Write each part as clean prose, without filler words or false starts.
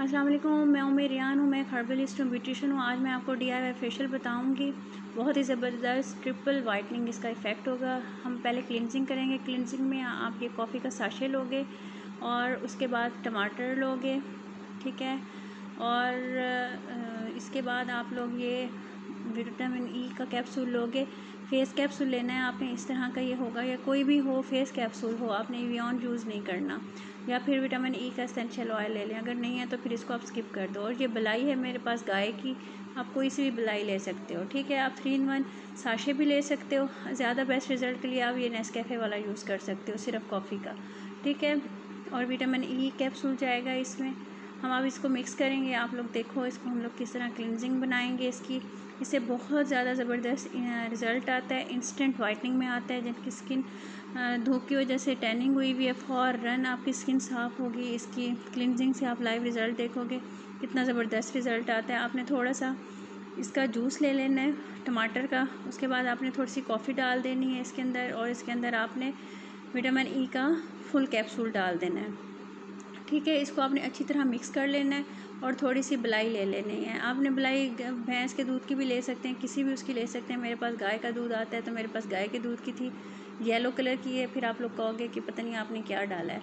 अस्सलाम वालेकुम, मैं उम्मे रियान हूँ। मैं एक हर्बलिस्ट हूँ, ब्यूटिशियन हूँ। आज मैं आपको DIY फेशियल बताऊँगी। बहुत ही ज़बरदस्त ट्रिपल वाइटनिंग इसका इफ़ेक्ट होगा। हम पहले क्लिनजिंग करेंगे। क्लिनजिंग में आप ये कॉफ़ी का साशे लोगे और उसके बाद टमाटर लोगे, ठीक है। और इसके बाद आप लोग ये विटामिन ई का कैप्सूल लोगे। फेस कैप्सूल लेना है आपने, इस तरह का ये होगा, या कोई भी हो फेस कैप्सूल हो, आपने एवियन यूज़ नहीं करना। या फिर विटामिन ई का एसेंशियल ऑयल ले लें, अगर नहीं है तो फिर इसको आप स्किप कर दो। और ये बलाई है मेरे पास गाय की, आप कोई सी भी बलाई ले सकते हो, ठीक है। आप 3 in 1 साशे भी ले सकते हो। ज़्यादा बेस्ट रिज़ल्ट के लिए आप ये नेस्कैफ़े वाला यूज़ कर सकते हो, सिर्फ कॉफ़ी का, ठीक है। और विटामिन ई कैप्सूल जाएगा इसमें। हम अब इसको मिक्स करेंगे। आप लोग देखो इसको हम लोग किस तरह क्लिनजिंग बनाएंगे इसकी। इससे बहुत ज़्यादा ज़बरदस्त रिज़ल्ट आता है, इंस्टेंट वाइटनिंग में आता है। जिनकी स्किन धूप की वजह से टैनिंग हुई हुई है, फ़ौरन आपकी स्किन साफ़ होगी। इसकी क्लिनजिंग से आप लाइव रिज़ल्ट देखोगे, कितना ज़बरदस्त रिज़ल्ट आता है। आपने थोड़ा सा इसका जूस ले लेना है टमाटर का। उसके बाद आपने थोड़ी सी कॉफ़ी डाल देनी है इसके अंदर, और इसके अंदर आपने विटामिन ई का फुल कैप्सूल डाल देना है, ठीक है। इसको आपने अच्छी तरह मिक्स कर लेना है और थोड़ी सी बलाई ले लेनी है। आपने बलाई भैंस के दूध की भी ले सकते हैं, किसी भी उसकी ले सकते हैं। मेरे पास गाय का दूध आता है तो मेरे पास गाय के दूध की थी, येलो कलर की है। फिर आप लोग कहोगे कि पता नहीं आपने क्या डाला है,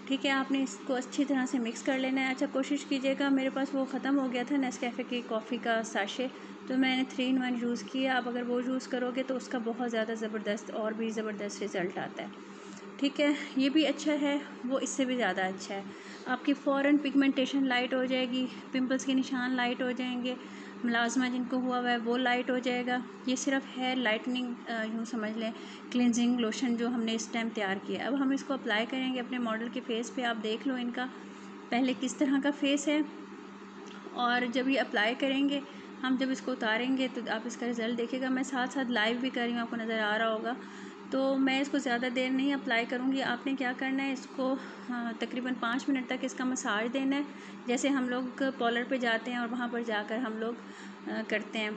ठीक है। आपने इसको अच्छी तरह से मिक्स कर लेना है। अच्छा, कोशिश कीजिएगा, मेरे पास वो ख़त्म हो गया था नेस्कैफ़े की कॉफ़ी का साशे, तो मैंने 3 in 1 यूज़ किया। आप अगर वो यूज़ करोगे तो उसका बहुत ज़्यादा ज़बरदस्त और भी ज़बरदस्त रिज़ल्ट आता है, ठीक है। ये भी अच्छा है, वो इससे भी ज़्यादा अच्छा है। आपकी फ़ौरन पिगमेंटेशन लाइट हो जाएगी, पिंपल्स के निशान लाइट हो जाएंगे, मुलाजमा जिनको हुआ हुआ है वो लाइट हो जाएगा। ये सिर्फ हेयर लाइटनिंग यूँ समझ लें, क्लिनजिंग लोशन जो हमने इस टाइम तैयार किया। अब हम इसको अप्लाई करेंगे अपने मॉडल के फेस पे। आप देख लो इनका पहले किस तरह का फेस है, और जब ये अप्लाई करेंगे, हम जब इसको उतारेंगे तो आप इसका रिज़ल्ट देखिएगा। मैं साथ साथ लाइव भी कर रही हूँ, आपको नज़र आ रहा होगा। तो मैं इसको ज़्यादा देर नहीं अप्लाई करूँगी। आपने क्या करना है, इसको तकरीबन 5 मिनट तक इसका मसाज देना है। जैसे हम लोग पार्लर पे जाते हैं और वहाँ पर जाकर हम लोग करते हैं,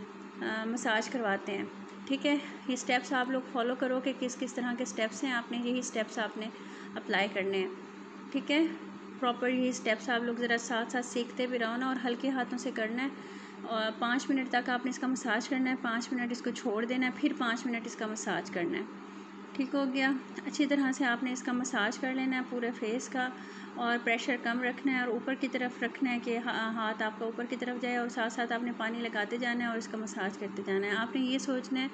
मसाज करवाते हैं, ठीक है। ये स्टेप्स आप लोग फॉलो करो कि किस किस तरह के स्टेप्स हैं, आपने यही स्टेप्स आपने अप्लाई करने हैं, ठीक है। प्रॉपर ये स्टेप्स आप लोग ज़रा साथ साथ सीखते भी रहो ना, और हल्के हाथों से करना है। और 5 मिनट तक आपने इसका मसाज करना है, 5 मिनट इसको छोड़ देना है, फिर 5 मिनट इसका मसाज करना है, ठीक हो गया। अच्छी तरह से आपने इसका मसाज कर लेना है पूरे फेस का, और प्रेशर कम रखना है और ऊपर की तरफ रखना है कि हाथ आपका ऊपर की तरफ जाए, और साथ साथ आपने पानी लगाते जाना है और इसका मसाज करते जाना है। आपने ये सोचना है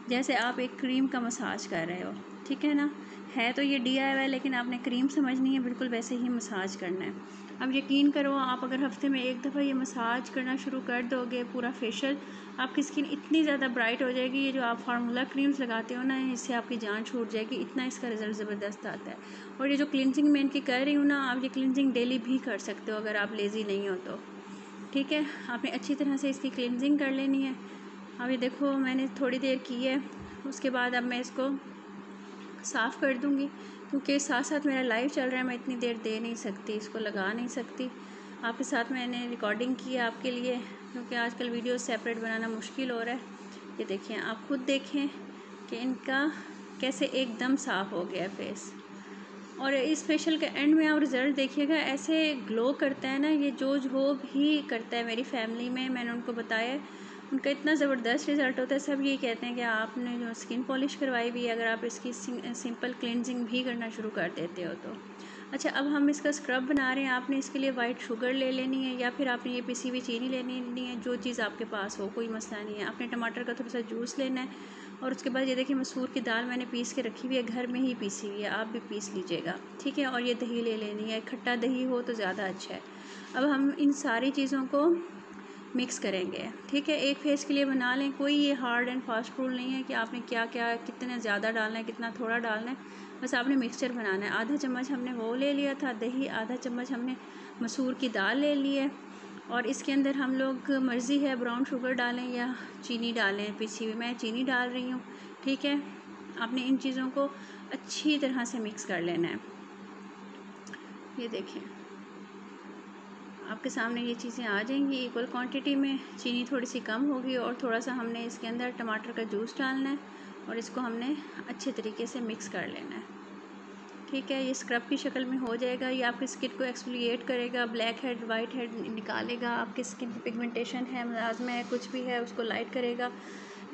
जैसे आप एक क्रीम का मसाज कर रहे हो, ठीक है ना। है तो ये DIY, लेकिन आपने क्रीम समझनी है, बिल्कुल वैसे ही मसाज करना है। अब यकीन करो, आप अगर हफ्ते में एक दफ़ा ये मसाज करना शुरू कर दोगे पूरा फेशियल, आपकी स्किन इतनी ज़्यादा ब्राइट हो जाएगी। ये जो आप फार्मूला क्रीम्स लगाते हो ना, इससे आपकी जान छूट जाएगी, इतना इसका रिज़ल्ट ज़बरदस्त आता है। और ये जो क्लिनजिंग मैं इनकी कर रही हूँ ना, आप ये क्लिनजिंग डेली भी कर सकते हो अगर आप लेज़ी नहीं हो तो, ठीक है। आपने अच्छी तरह से इसकी क्लिनजिंग कर लेनी है। अब ये देखो मैंने थोड़ी देर की है, उसके बाद अब मैं इसको साफ़ कर दूँगी, क्योंकि साथ साथ मेरा लाइव चल रहा है, मैं इतनी देर दे नहीं सकती, इसको लगा नहीं सकती। आपके साथ मैंने रिकॉर्डिंग की है आपके लिए, क्योंकि आजकल वीडियो सेपरेट बनाना मुश्किल हो रहा है। ये देखिए, आप खुद देखें कि इनका कैसे एकदम साफ़ हो गया है फेस। और इस फेशियल के एंड में आप रिज़ल्ट देखिएगा, ऐसे ग्लो करता है ना, ये जो भी करता है मेरी फैमिली में, मैंने उनको बताया है, उनका इतना ज़बरदस्त रिज़ल्ट होता है। सब ये कहते हैं कि आपने जो स्किन पॉलिश करवाई हुई है, अगर आप इसकी सिंपल क्लिनजिंग भी करना शुरू कर देते हो तो। अच्छा, अब हम इसका स्क्रब बना रहे हैं। आपने इसके लिए वाइट शुगर ले लेनी है, या फिर आपने ये पिसी हुई चीनी लेनी है, जो चीज़ आपके पास हो, कोई मसला नहीं है। आपने टमाटर का थोड़ा सा जूस लेना है, और उसके बाद ये देखिए मसूर की दाल मैंने पीस के रखी हुई है, घर में ही पीसी हुई है, आप भी पीस लीजिएगा, ठीक है। और ये दही ले लेनी है, खट्टा दही हो तो ज़्यादा अच्छा है। अब हम इन सारी चीज़ों को मिक्स करेंगे, ठीक है। एक फेस के लिए बना लें, कोई ये हार्ड एंड फास्ट रूल नहीं है कि आपने क्या क्या कितना ज़्यादा डालना है कितना थोड़ा डालना है, बस आपने मिक्सचर बनाना है। आधा चम्मच हमने वो ले लिया था दही, आधा चम्मच हमने मसूर की दाल ले ली है, और इसके अंदर हम लोग मर्ज़ी है ब्राउन शुगर डालें या चीनी डालें पिसी हुई, मैं चीनी डाल रही हूँ, ठीक है। आपने इन चीज़ों को अच्छी तरह से मिक्स कर लेना है। ये देखें, आपके सामने ये चीज़ें आ जाएंगी इक्वल क्वांटिटी में। चीनी थोड़ी सी कम होगी, और थोड़ा सा हमने इसके अंदर टमाटर का जूस डालना है, और इसको हमने अच्छे तरीके से मिक्स कर लेना है, ठीक है, ये स्क्रब की शक्ल में हो जाएगा। ये आपकी स्किन को एक्सफोलिएट करेगा, ब्लैक हेड वाइट हेड निकालेगा, आपकी स्किन की पिगमेंटेशन है, मिलाज़मा है, कुछ भी है उसको लाइट करेगा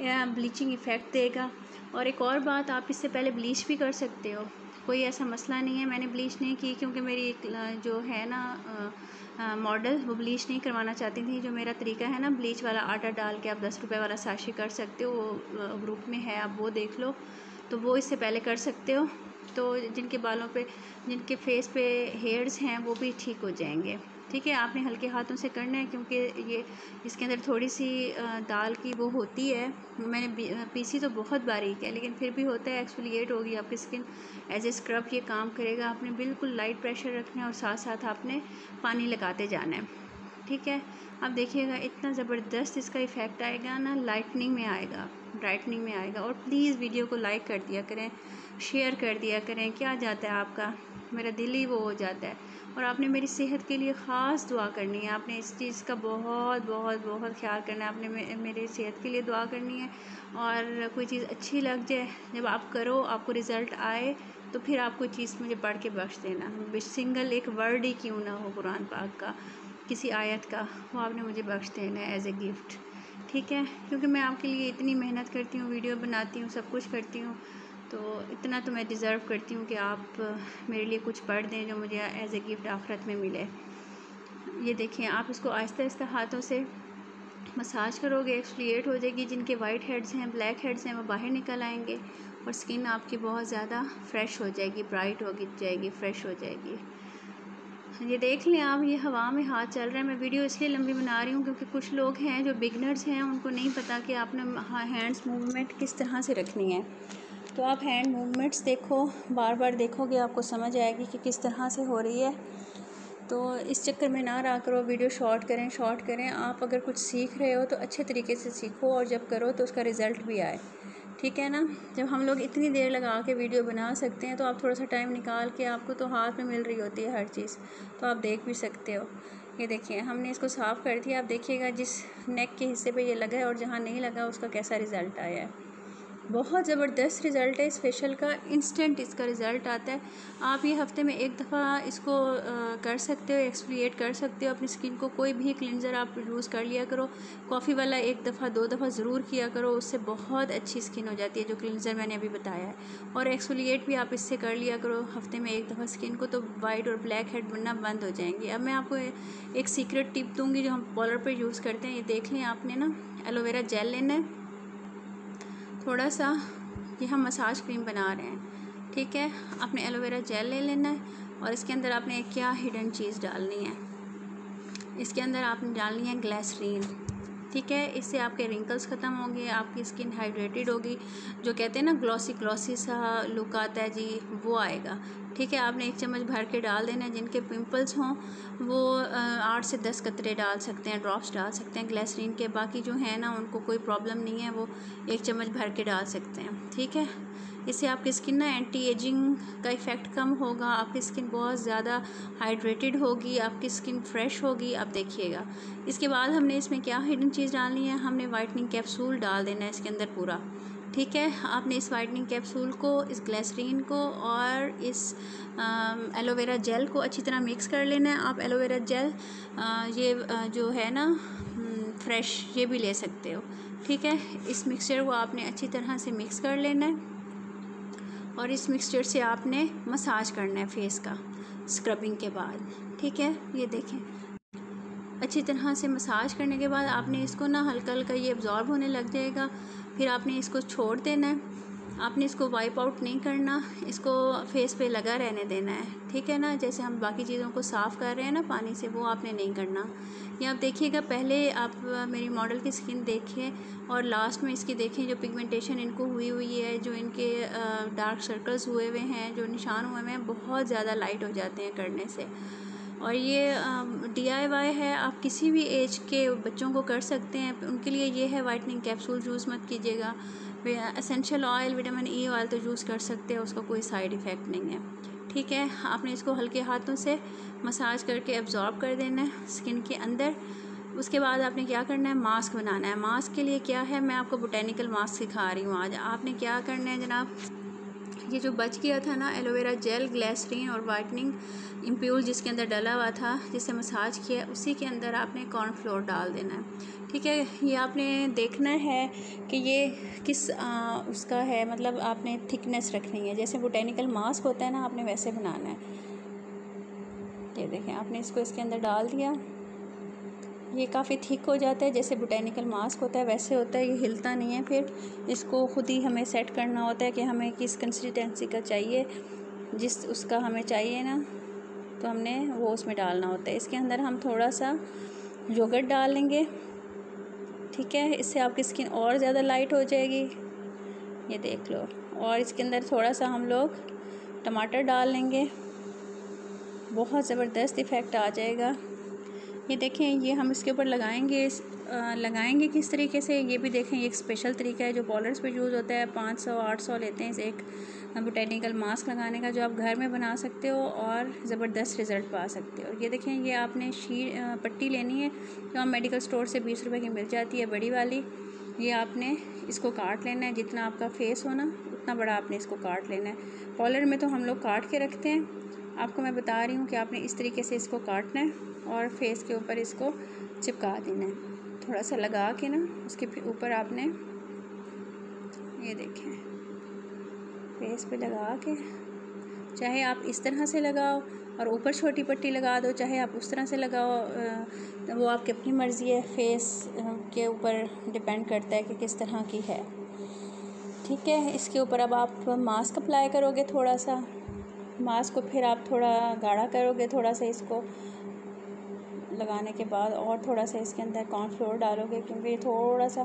या ब्लीचिंग इफ़ेक्ट देगा। और एक और बात, आप इससे पहले ब्लीच भी कर सकते हो, कोई ऐसा मसला नहीं है। मैंने ब्लीच नहीं की क्योंकि मेरी एक जो है ना मॉडल, वो ब्लीच नहीं करवाना चाहती थी। जो मेरा तरीका है ना ब्लीच वाला, आटा डाल के आप 10 रुपये वाला साशे कर सकते हो, वो ग्रुप में है, आप वो देख लो, तो वो इससे पहले कर सकते हो। तो जिनके बालों पे, जिनके फेस पे हेयर्स हैं, वो भी ठीक हो जाएंगे। ठीक है, आपने हल्के हाथों से करना है क्योंकि ये इसके अंदर थोड़ी सी दाल की वो होती है। मैंने पीसी तो बहुत बारीक है, लेकिन फिर भी होता है, एक्सफोलिएट होगी आपकी स्किन। एज ए स्क्रब ये काम करेगा। आपने बिल्कुल लाइट प्रेशर रखना है और साथ साथ आपने पानी लगाते जाना है। ठीक है, अब देखिएगा इतना ज़बरदस्त इसका इफ़ेक्ट आएगा ना, लाइटनिंग में आएगा, ब्राइटनिंग में आएगा। और प्लीज़ वीडियो को लाइक कर दिया करें, शेयर कर दिया करें, क्या जाता है आपका, मेरा दिल ही वो हो जाता है। और आपने मेरी सेहत के लिए ख़ास दुआ करनी है, आपने इस चीज़ का बहुत बहुत बहुत ख्याल करना है, आपने मेरे सेहत के लिए दुआ करनी है। और कोई चीज़ अच्छी लग जाए, जब आप करो, आपको रिज़ल्ट आए, तो फिर आप कोई चीज़ मुझे पढ़ के बख्श देना। सिंगल एक वर्ड ही क्यों ना हो कुरान पाक का, किसी आयत का, वो आपने मुझे बख्श देना है एज़ ए गिफ्ट। ठीक है, क्योंकि मैं आपके लिए इतनी मेहनत करती हूँ, वीडियो बनाती हूँ, सब कुछ करती हूँ, तो इतना तो मैं डिज़र्व करती हूँ कि आप मेरे लिए कुछ पढ़ दें जो मुझे एज़ ए गिफ्ट आखिरत में मिले। ये देखें, आप इसको आहिस्ता आहिस्ता हाथों से मसाज करोगे, एक्सफोलिएट हो जाएगी। जिनके वाइट हेड्स हैं, ब्लैक हेड्स हैं, वो बाहर निकल आएंगे और स्किन आपकी बहुत ज़्यादा फ्रेश हो जाएगी, ब्राइट होगी जाएगी, फ्रेश हो जाएगी। ये देख लें आप, ये हवा में हाथ चल रहा है। मैं वीडियो इसलिए लंबी बना रही हूँ क्योंकि कुछ लोग हैं जो बिगनर्स हैं, उनको नहीं पता कि आपने हैंड्स मूवमेंट किस तरह से रखनी है। तो आप हैंड मूवमेंट्स देखो, बार बार देखोगे, आपको समझ आएगी कि किस तरह से हो रही है। तो इस चक्कर में ना रहा करो, वीडियो शॉर्ट करें। आप अगर कुछ सीख रहे हो तो अच्छे तरीके से सीखो, और जब करो तो उसका रिज़ल्ट भी आए। ठीक है ना, जब हम लोग इतनी देर लगा के वीडियो बना सकते हैं, तो आप थोड़ा सा टाइम निकाल के, आपको तो हाथ में मिल रही होती है हर चीज़, तो आप देख भी सकते हो। ये देखिए, हमने इसको साफ़ कर दिया। आप देखिएगा जिस नेक के हिस्से पे ये लगा है और जहाँ नहीं लगा उसका कैसा रिज़ल्ट आया है। बहुत ज़बरदस्त रिज़ल्ट है इस फेशियल का, इंस्टेंट इसका रिज़ल्ट आता है। आप ये हफ़्ते में एक दफ़ा इसको कर सकते हो, एक्सफोलिएट कर सकते हो अपनी स्किन को। कोई भी क्लिनज़र आप यूज़ कर लिया करो, कॉफ़ी वाला एक दफ़ा 2 दफ़ा ज़रूर किया करो, उससे बहुत अच्छी स्किन हो जाती है, जो क्लिनज़र मैंने अभी बताया है। और एक्सफोलिएट भी आप इससे कर लिया करो हफ़्ते में एक दफ़ा स्किन को, तो वाइट और ब्लैक हेड बनना बंद हो जाएंगे। अब मैं आपको एक सीक्रेट टिप दूँगी जो हम पार्लर पर यूज़ करते हैं। ये देख लें, आपने ना एलोवेरा जेल लेना है थोड़ा सा, ये हम मसाज क्रीम बना रहे हैं। ठीक है, आपने एलोवेरा जेल ले लेना है और इसके अंदर आपने क्या हिडन चीज़ डालनी है, इसके अंदर आपने डालनी है ग्लिसरीन। ठीक है, इससे आपके रिंकल्स ख़त्म होंगे, आपकी स्किन हाइड्रेटेड होगी, जो कहते हैं ना ग्लॉसी सा लुक आता है जी, वो आएगा। ठीक है, आपने 1 चम्मच भर के डाल देना है। जिनके पिंपल्स हों वो 8 से 10 कतरे डाल सकते हैं, ड्रॉप्स डाल सकते हैं ग्लिसरीन के। बाकी जो है ना, उनको कोई प्रॉब्लम नहीं है, वो 1 चम्मच भर के डाल सकते हैं। ठीक है, इससे आपकी स्किन ना एंटी एजिंग का इफ़ेक्ट कम होगा, आपकी स्किन बहुत ज़्यादा हाइड्रेटेड होगी, आपकी स्किन फ्रेश होगी। आप देखिएगा, इसके बाद हमने इसमें क्या हिडन चीज़ डालनी है, हमने वाइटनिंग कैप्सूल डाल देना है इसके अंदर पूरा। ठीक है, आपने इस वाइटनिंग कैप्सूल को, इस ग्लिसरीन को और इस एलोवेरा जेल को अच्छी तरह मिक्स कर लेना है। आप एलोवेरा जेल ये जो है ना फ्रेश, ये भी ले सकते हो। ठीक है, इस मिक्सचर को आपने अच्छी तरह से मिक्स कर लेना है और इस मिक्सचर से आपने मसाज करना है फेस का स्क्रबिंग के बाद। ठीक है, ये देखें, अच्छी तरह से मसाज करने के बाद आपने इसको ना हल्का हल्का ये अब्ज़ॉर्ब होने लग जाएगा, फिर आपने इसको छोड़ देना है। आपने इसको वाइप आउट नहीं करना, इसको फेस पे लगा रहने देना है। ठीक है ना, जैसे हम बाकी चीज़ों को साफ़ कर रहे हैं ना पानी से, वो आपने नहीं करना। ये आप देखिएगा, पहले आप मेरी मॉडल की स्किन देखें और लास्ट में इसकी देखें, जो पिगमेंटेशन इनको हुई है, जो इनके डार्क सर्कल्स हुए हुए हैं, जो निशान हुए हुए हैं, बहुत ज़्यादा लाइट हो जाते हैं करने से। और ये DIY है, आप किसी भी एज के बच्चों को कर सकते हैं। उनके लिए ये है, वाइटनिंग कैप्सूल यूज़ मत कीजिएगा। Essential oil, vitamin E oil तो यूज़ कर सकते हैं, उसका कोई साइड इफ़ेक्ट नहीं है। ठीक है, आपने इसको हल्के हाथों से मसाज करके एब्ज़ॉर्ब कर देना है स्किन के अंदर। उसके बाद आपने क्या करना है, मास्क बनाना है। मास्क के लिए क्या है, मैं आपको बोटेनिकल मास्क सिखा रही हूँ आज। आपने क्या करना है जनाब, ये जो बच गया था ना एलोवेरा जेल, ग्लिसरीन और वाइटनिंग इम्प्यूल जिसके अंदर डला हुआ था, जिसे मसाज किया, उसी के अंदर आपने कॉर्नफ्लोर डाल देना है। ठीक है, ये आपने देखना है कि ये किस उसका है, मतलब आपने थिकनेस रखनी है। जैसे बोटेनिकल मास्क होता है ना, आपने वैसे बनाना है। ये देखें, आपने इसको इसके अंदर डाल दिया, ये काफ़ी थिक हो जाता है, जैसे बोटेनिकल मास्क होता है वैसे होता है, ये हिलता नहीं है। फिर इसको ख़ुद ही हमें सेट करना होता है कि हमें किस कंसिस्टेंसी का चाहिए, जिस उसका हमें चाहिए ना, तो हमने वो उसमें डालना होता है। इसके अंदर हम थोड़ा सा योगर्ट डाल लेंगे। ठीक है, इससे आपकी स्किन और ज़्यादा लाइट हो जाएगी, ये देख लो। और इसके अंदर थोड़ा सा हम लोग टमाटर डाल लेंगे, बहुत ज़बरदस्त इफ़ेक्ट आ जाएगा। ये देखें, ये हम इसके ऊपर लगाएंगे। लगाएंगे किस तरीके से, ये भी देखें। ये एक स्पेशल तरीका है जो पार्लर्स पे यूज़ होता है। 500-800 लेते हैं इस एक बोटेनिकल मास्क लगाने का, जो आप घर में बना सकते हो और ज़बरदस्त रिज़ल्ट पा सकते हो। ये देखें, ये आपने पट्टी लेनी है जो आप मेडिकल स्टोर से 20 रुपए की मिल जाती है, बड़ी वाली। ये आपने इसको काट लेना है, जितना आपका फेस हो ना उतना बड़ा आपने इसको काट लेना है। पार्लर में तो हम लोग काट के रखते हैं, आपको मैं बता रही हूँ कि आपने इस तरीके से इसको काटना है और फेस के ऊपर इसको चिपका देना है। थोड़ा सा लगा के ना उसके ऊपर आपने, ये देखें, फेस पे लगा के, चाहे आप इस तरह से लगाओ और ऊपर छोटी पट्टी लगा दो, चाहे आप उस तरह से लगाओ, वो आपकी अपनी मर्ज़ी है। फेस के ऊपर डिपेंड करता है कि किस तरह की है। ठीक है, इसके ऊपर अब आप मास्क अप्लाई करोगे, थोड़ा सा मास्क को फिर आप थोड़ा गाढ़ा करोगे, थोड़ा सा इसको लगाने के बाद, और थोड़ा सा इसके अंदर कॉर्नफ्लोर डालोगे, क्योंकि ये थोड़ा सा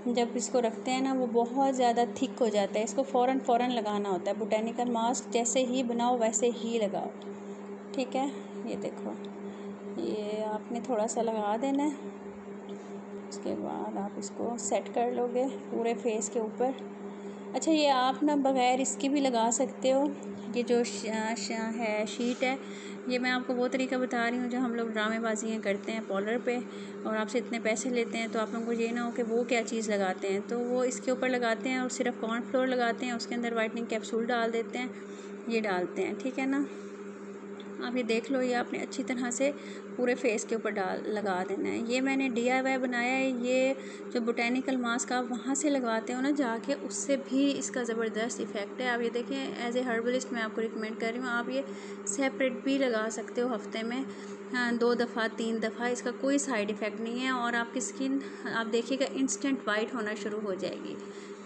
जब इसको रखते हैं ना वो बहुत ज़्यादा थिक हो जाता है। इसको फ़ौरन लगाना होता है। बोटेनिकल मास्क जैसे ही बनाओ वैसे ही लगाओ। ठीक है, ये देखो, ये आपने थोड़ा सा लगा देना है। उसके बाद आप इसको सेट कर लोगे पूरे फेस के ऊपर। अच्छा, ये आप ना बग़ैर इसके भी लगा सकते हो। ये जो है शीट है, ये मैं आपको वो तरीका बता रही हूँ जो हम लोग ड्रामेबाजियाँ करते हैं पार्लर पे, और आपसे इतने पैसे लेते हैं, तो आप लोगों को ये ना हो कि वो क्या चीज़ लगाते हैं, तो वो इसके ऊपर लगाते हैं और सिर्फ कॉर्नफ्लोर लगाते हैं, उसके अंदर वाइटनिंग कैप्सूल डाल देते हैं, ये डालते हैं। ठीक है ना, आप ये देख लो, ये आपने अच्छी तरह से पूरे फेस के ऊपर लगा देना है। ये मैंने DIY बनाया है। ये जो बोटेनिकल मास्क आप वहाँ से लगाते हो ना जाके, उससे भी इसका ज़बरदस्त इफ़ेक्ट है। आप ये देखें, एज ए हर्बलिस्ट मैं आपको रिकमेंड कर रही हूँ, आप ये सेपरेट भी लगा सकते हो हफ्ते में 2 दफ़ा 3 दफ़ा, इसका कोई साइड इफ़ेक्ट नहीं है। और आपकी स्किन आप देखिएगा इंस्टेंट वाइट होना शुरू हो जाएगी।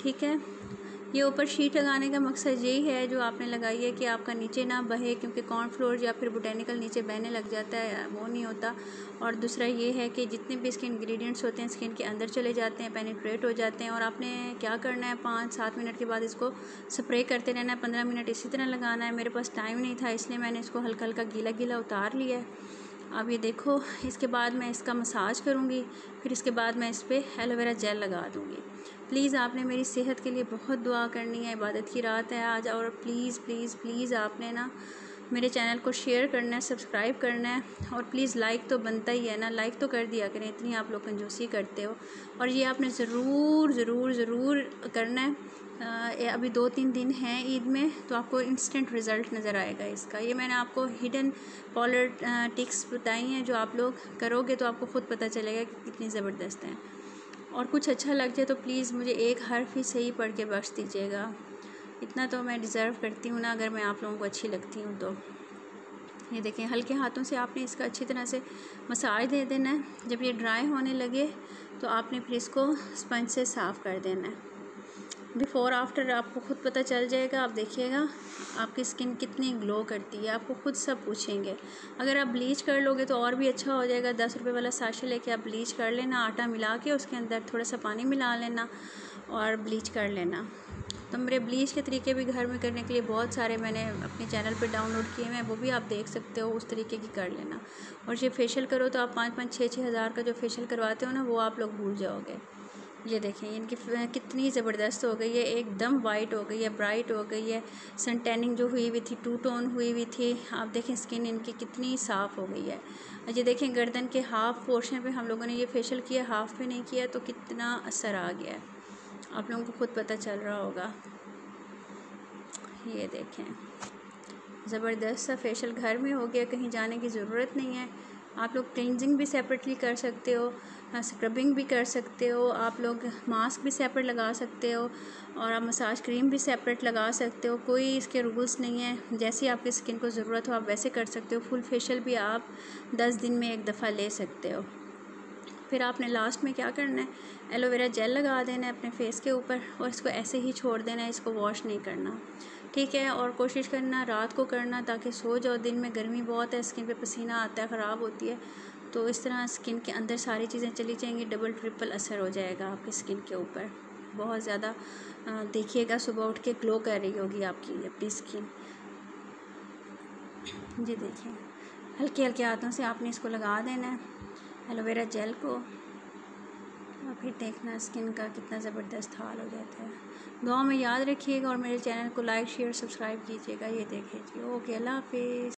ठीक है, ये ऊपर शीट लगाने का मकसद यही है जो आपने लगाई है कि आपका नीचे ना बहे, क्योंकि कॉर्नफ्लोर या फिर बोटेनिकल नीचे बहने लग जाता है, वो नहीं होता। और दूसरा ये है कि जितने भी इसके इंग्रेडिएंट्स होते हैं स्किन के अंदर चले जाते हैं, पेनिट्रेट हो जाते हैं। और आपने क्या करना है, 5-7 मिनट के बाद इसको स्प्रे करते रहना है, 15 मिनट इसी तरह लगाना है। मेरे पास टाइम नहीं था, इसलिए मैंने इसको हल्का हल्का गीला गीला उतार लिया है। अब ये देखो, इसके बाद मैं इसका मसाज करूँगी, फिर इसके बाद मैं इस पर एलोवेरा जेल लगा दूँगी। प्लीज़ आपने मेरी सेहत के लिए बहुत दुआ करनी है, इबादत की रात है आज, और प्लीज़ प्लीज़ प्लीज़ आपने ना मेरे चैनल को शेयर करना है, सब्सक्राइब करना है, और प्लीज़ लाइक तो बनता ही है ना, लाइक तो कर दिया करें, इतनी आप लोग कंजूसी करते हो। और ये आपने ज़रूर ज़रूर ज़रूर करना है। अभी 2-3 दिन हैं ईद में, तो आपको इंस्टेंट रिज़ल्ट नज़र आएगा इसका। ये मैंने आपको हिडन पार्लर टिप्स बताई हैं, जो आप लोग करोगे तो आपको ख़ुद पता चलेगा कि कितनी ज़बरदस्त हैं। और कुछ अच्छा लग जाए तो प्लीज़ मुझे एक हर्फ ही सही पढ़ के बख्श दीजिएगा, इतना तो मैं डिज़र्व करती हूँ ना, अगर मैं आप लोगों को अच्छी लगती हूँ तो। ये देखें, हल्के हाथों से आपने इसका अच्छी तरह से मसाज दे देना है। जब ये ड्राई होने लगे तो आपने फिर इसको स्पंज से साफ़ कर देना है। बिफ़ोर आफ्टर आपको ख़ुद पता चल जाएगा। आप देखिएगा आपकी स्किन कितनी ग्लो करती है, आपको ख़ुद सब पूछेंगे। अगर आप ब्लीच कर लोगे तो और भी अच्छा हो जाएगा। 10 रुपये वाला साशे लेके आप ब्लीच कर लेना, आटा मिला के उसके अंदर थोड़ा सा पानी मिला लेना और ब्लीच कर लेना। तो मेरे ब्लीच के तरीके भी घर में करने के लिए बहुत सारे मैंने अपने चैनल पे डाउनलोड किए हैं, वो भी आप देख सकते हो, उस तरीके की कर लेना। और ये फेशियल करो तो आप 5-5 6-6 हज़ार का जो फेशियल करवाते हो ना, वो आप लोग भूल जाओगे। ये देखें, इनकी कितनी ज़बरदस्त हो गई है, एकदम वाइट हो गई है, ब्राइट हो गई है। सन टैनिंग जो हुई हुई थी, 2 टोन हुई हुई थी, आप देखें स्किन इनकी कितनी साफ़ हो गई है। ये देखें, गर्दन के हाफ़ पोर्शन पे हम लोगों ने ये फेशियल किया, हाफ़ पे नहीं किया, तो कितना असर आ गया है, आप लोगों को खुद पता चल रहा होगा। ये देखें, ज़बरदस्त सा फेशियल घर में हो गया, कहीं जाने की ज़रूरत नहीं है। आप लोग क्लिनजिंग भी सेपरेटली कर सकते हो, स्क्रबिंग भी कर सकते हो, आप लोग मास्क भी सेपरेट लगा सकते हो और आप मसाज क्रीम भी सेपरेट लगा सकते हो। कोई इसके रूल्स नहीं है, जैसी आपकी स्किन को ज़रूरत हो आप वैसे कर सकते हो। फुल फेशियल भी आप 10 दिन में एक दफ़ा ले सकते हो। फिर आपने लास्ट में क्या करना है, एलोवेरा जेल लगा देना है अपने फेस के ऊपर और इसको ऐसे ही छोड़ देना है, इसको वॉश नहीं करना, ठीक है। और कोशिश करना रात को करना ताकि सो जाओ। दिन में गर्मी बहुत है, स्किन पे पसीना आता है, ख़राब होती है, तो इस तरह स्किन के अंदर सारी चीज़ें चली जाएंगी, डबल ट्रिपल असर हो जाएगा आपकी स्किन के ऊपर। बहुत ज़्यादा देखिएगा, सुबह उठ के ग्लो कर रही होगी आपकी अपनी स्किन। जी देखिए, हल्के हल्के हाथों से आपने इसको लगा देना है एलोवेरा जेल को और फिर देखना स्किन का कितना ज़बरदस्त हाल हो जाता है। दुआ में याद रखिएगा और मेरे चैनल को लाइक शेयर सब्सक्राइब कीजिएगा। ये देखिए जी, ओके, अल्लाह हाफिज़।